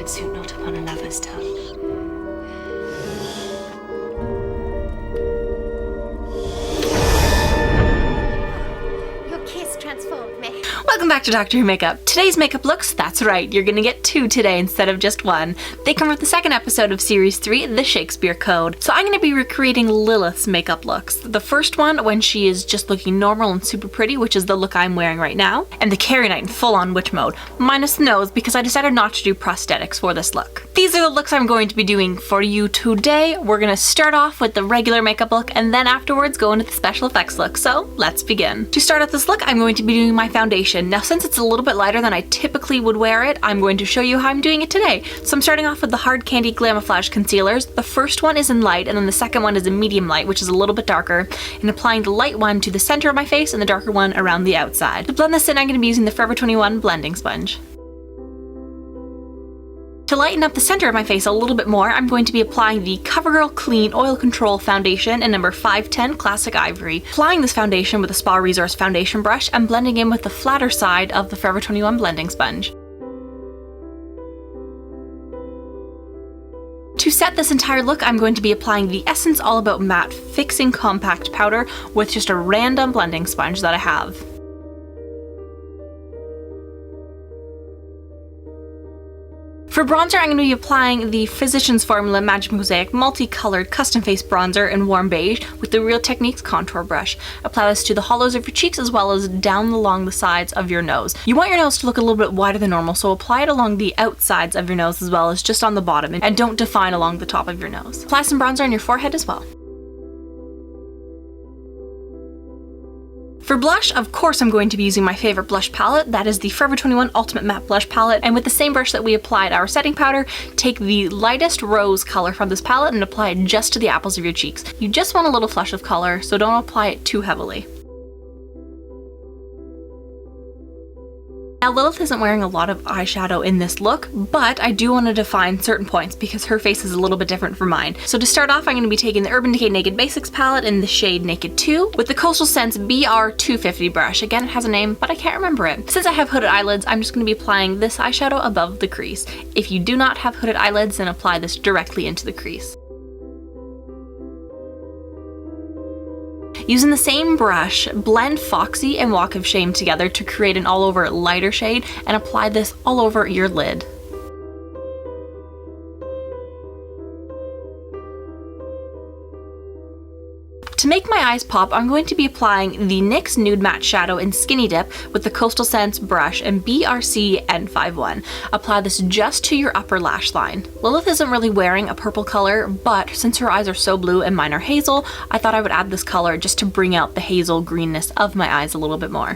suit not upon a lover's tongue. Your kiss transformed me. Welcome back to Doctor Who Makeup. Today's makeup looks, that's right, you're gonna get 2 today instead of just 1. They come with the second episode of Series 3, the Shakespeare Code. So I'm gonna be recreating Lilith's makeup looks. The first one when she is just looking normal and super pretty, which is the look I'm wearing right now, and the Carrie Night in full-on witch mode, minus the nose because I decided not to do prosthetics for this look. These are the looks I'm going to be doing for you today. We're gonna start off with the regular makeup look and then afterwards go into the special effects look, so let's begin. To start out this look, I'm going to be doing my foundation. Now since it's a little bit lighter than I typically would wear it, I'm going to show you how I'm doing it today. So I'm starting off with the Hard Candy Glamoflauge concealers. The first one is in light and then the second one is in medium light, which is a little bit darker, and applying the light one to the center of my face and the darker one around the outside. To blend this in, I'm going to be using the Forever 21 blending sponge. To lighten up the center of my face a little bit more, I'm going to be applying the Covergirl Clean Oil Control Foundation in number 510 Classic Ivory. Applying this foundation with a Spa Resource foundation brush and blending in with the flatter side of the Forever 21 blending sponge. To set this entire look, I'm going to be applying the Essence All About Matte Fixing Compact Powder with just a random blending sponge that I have. For bronzer, I'm going to be applying the Physicians Formula Magic Mosaic Multicolored Custom Face Bronzer in Warm Beige with the Real Techniques contour brush. Apply this to the hollows of your cheeks as well as down along the sides of your nose. You want your nose to look a little bit wider than normal, so apply it along the outsides of your nose as well as just on the bottom, and don't define along the top of your nose. Apply some bronzer on your forehead as well. For blush, of course I'm going to be using my favorite blush palette, that is the Forever 21 Ultimate Matte Blush Palette, and with the same brush that we applied our setting powder, take the lightest rose color from this palette and apply it just to the apples of your cheeks. You just want a little flush of color, so don't apply it too heavily. Now Lilith isn't wearing a lot of eyeshadow in this look, but I do want to define certain points because her face is a little bit different from mine. So to start off, I'm going to be taking the Urban Decay Naked Basics palette in the shade Naked 2 with the Coastal Scents BR250 brush. Again, it has a name, but I can't remember it. Since I have hooded eyelids, I'm just going to be applying this eyeshadow above the crease. If you do not have hooded eyelids, then apply this directly into the crease. Using the same brush, blend Foxy and Walk of Shame together to create an all-over lighter shade and apply this all over your lid. To make my eyes pop, I'm going to be applying the NYX Nude Matte Shadow in Skinny Dip with the Coastal Scents brush and BRC N51. Apply this just to your upper lash line. Lilith isn't really wearing a purple color, but since her eyes are so blue and mine are hazel, I thought I would add this color just to bring out the hazel greenness of my eyes a little bit more.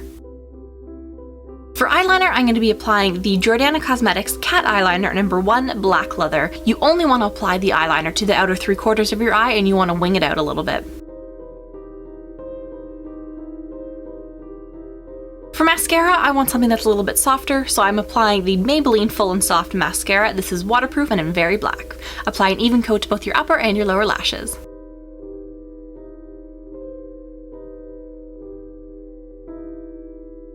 For eyeliner, I'm going to be applying the Jordana Cosmetics Cat Eyeliner number 1 Black Leather. You only want to apply the eyeliner to the outer 3/4 of your eye and you want to wing it out a little bit. For mascara, I want something that's a little bit softer, so I'm applying the Maybelline Full and Soft Mascara. This is waterproof and in very black. Apply an even coat to both your upper and your lower lashes.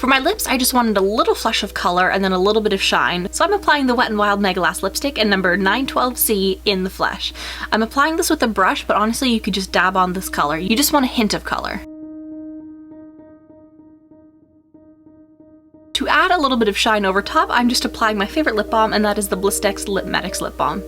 For my lips, I just wanted a little flush of color and then a little bit of shine, so I'm applying the Wet n Wild Mega Lash Lipstick in number 912C in the Flesh. I'm applying this with a brush, but honestly you could just dab on this color. You just want a hint of color. To add a little bit of shine over top, I'm just applying my favorite lip balm, and that is the Blistex Lip Medix Lip Balm.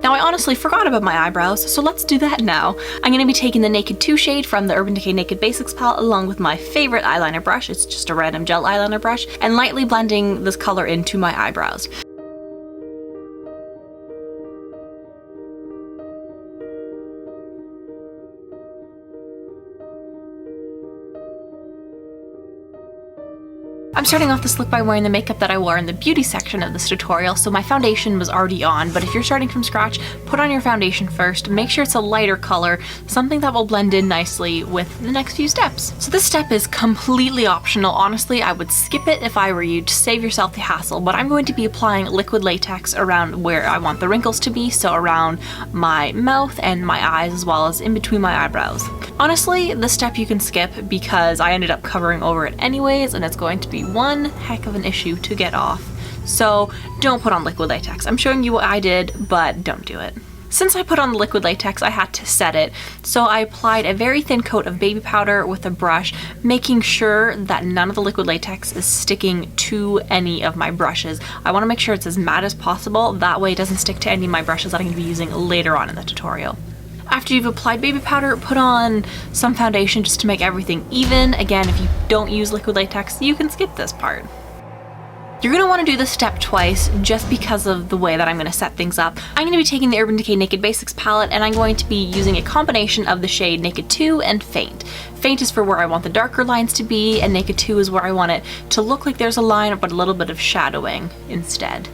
Now I honestly forgot about my eyebrows, so let's do that now. I'm going to be taking the Naked 2 shade from the Urban Decay Naked Basics palette along with my favorite eyeliner brush, it's just a random gel eyeliner brush, and lightly blending this color into my eyebrows. I'm starting off this look by wearing the makeup that I wore in the beauty section of this tutorial, so my foundation was already on, but if you're starting from scratch, put on your foundation first, make sure it's a lighter color, something that will blend in nicely with the next few steps. So this step is completely optional. Honestly, I would skip it if I were you to save yourself the hassle, but I'm going to be applying liquid latex around where I want the wrinkles to be, so around my mouth and my eyes as well as in between my eyebrows. Honestly, this step you can skip because I ended up covering over it anyways, and it's going to be one heck of an issue to get off. So don't put on liquid latex. I'm showing you what I did, but don't do it. Since I put on the liquid latex, I had to set it. So I applied a very thin coat of baby powder with a brush, making sure that none of the liquid latex is sticking to any of my brushes. I want to make sure it's as matte as possible. That way it doesn't stick to any of my brushes that I'm going to be using later on in the tutorial. After you've applied baby powder, put on some foundation just to make everything even. Again, if you don't use liquid latex, you can skip this part. You're going to want to do this step twice just because of the way that I'm going to set things up. I'm going to be taking the Urban Decay Naked Basics palette, and I'm going to be using a combination of the shade Naked 2 and Faint. Faint is for where I want the darker lines to be, and Naked 2 is where I want it to look like there's a line but a little bit of shadowing instead.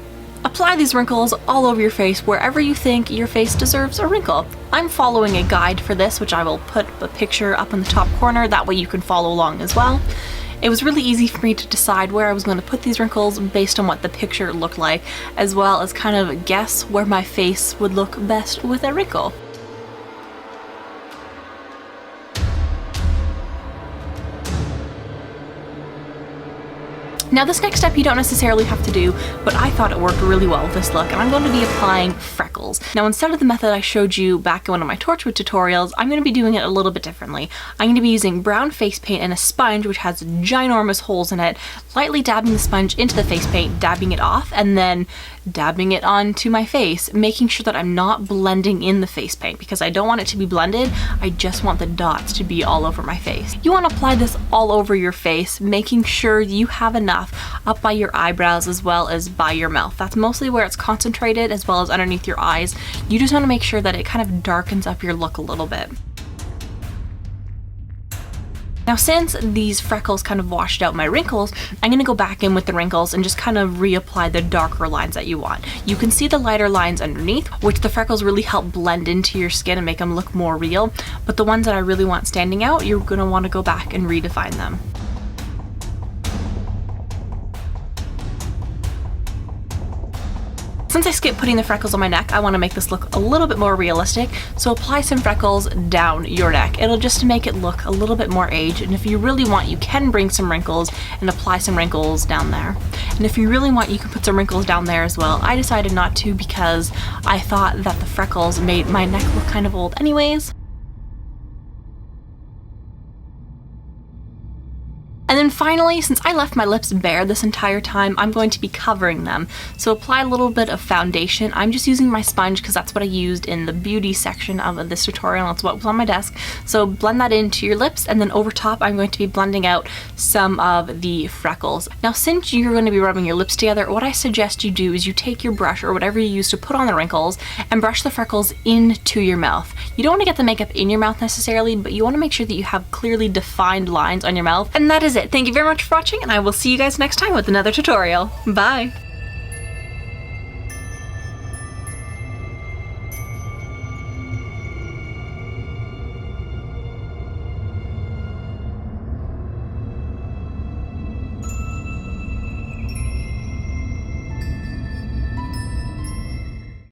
Apply these wrinkles all over your face wherever you think your face deserves a wrinkle. I'm following a guide for this, which I will put a picture up in the top corner, that way you can follow along as well. It was really easy for me to decide where I was going to put these wrinkles based on what the picture looked like, as well as kind of guess where my face would look best with a wrinkle. Now this next step you don't necessarily have to do, but I thought it worked really well with this look, and I'm going to be applying freckles. Now instead of the method I showed you back in one of my Torchwood tutorials, I'm going to be doing it a little bit differently. I'm going to be using brown face paint and a sponge which has ginormous holes in it, lightly dabbing the sponge into the face paint, dabbing it off, and then dabbing it onto my face, making sure that I'm not blending in the face paint because I don't want it to be blended, I just want the dots to be all over my face. You want to apply this all over your face, making sure you have enough up by your eyebrows as well as by your mouth. That's mostly where it's concentrated, as well as underneath your eyes. You just want to make sure that it kind of darkens up your look a little bit. Now since these freckles kind of washed out my wrinkles, I'm going to go back in with the wrinkles and just kind of reapply the darker lines that you want. You can see the lighter lines underneath, which the freckles really help blend into your skin and make them look more real, but the ones that I really want standing out, you're going to want to go back and redefine them. Since I skipped putting the freckles on my neck, I want to make this look a little bit more realistic, so apply some freckles down your neck. It'll just make it look a little bit more aged, and if you really want, you can bring some wrinkles and apply some wrinkles down there. And if you really want, you can put some wrinkles down there as well. I decided not to because I thought that the freckles made my neck look kind of old anyways. And then finally, since I left my lips bare this entire time, I'm going to be covering them. So apply a little bit of foundation. I'm just using my sponge because that's what I used in the beauty section of this tutorial. That's what was on my desk. So blend that into your lips, and then over top I'm going to be blending out some of the freckles. Now since you're going to be rubbing your lips together, what I suggest you do is you take your brush or whatever you use to put on the wrinkles and brush the freckles into your mouth. You don't want to get the makeup in your mouth necessarily, but you want to make sure that you have clearly defined lines on your mouth. And that is it. Thank you very much for watching, and I will see you guys next time with another tutorial. Bye!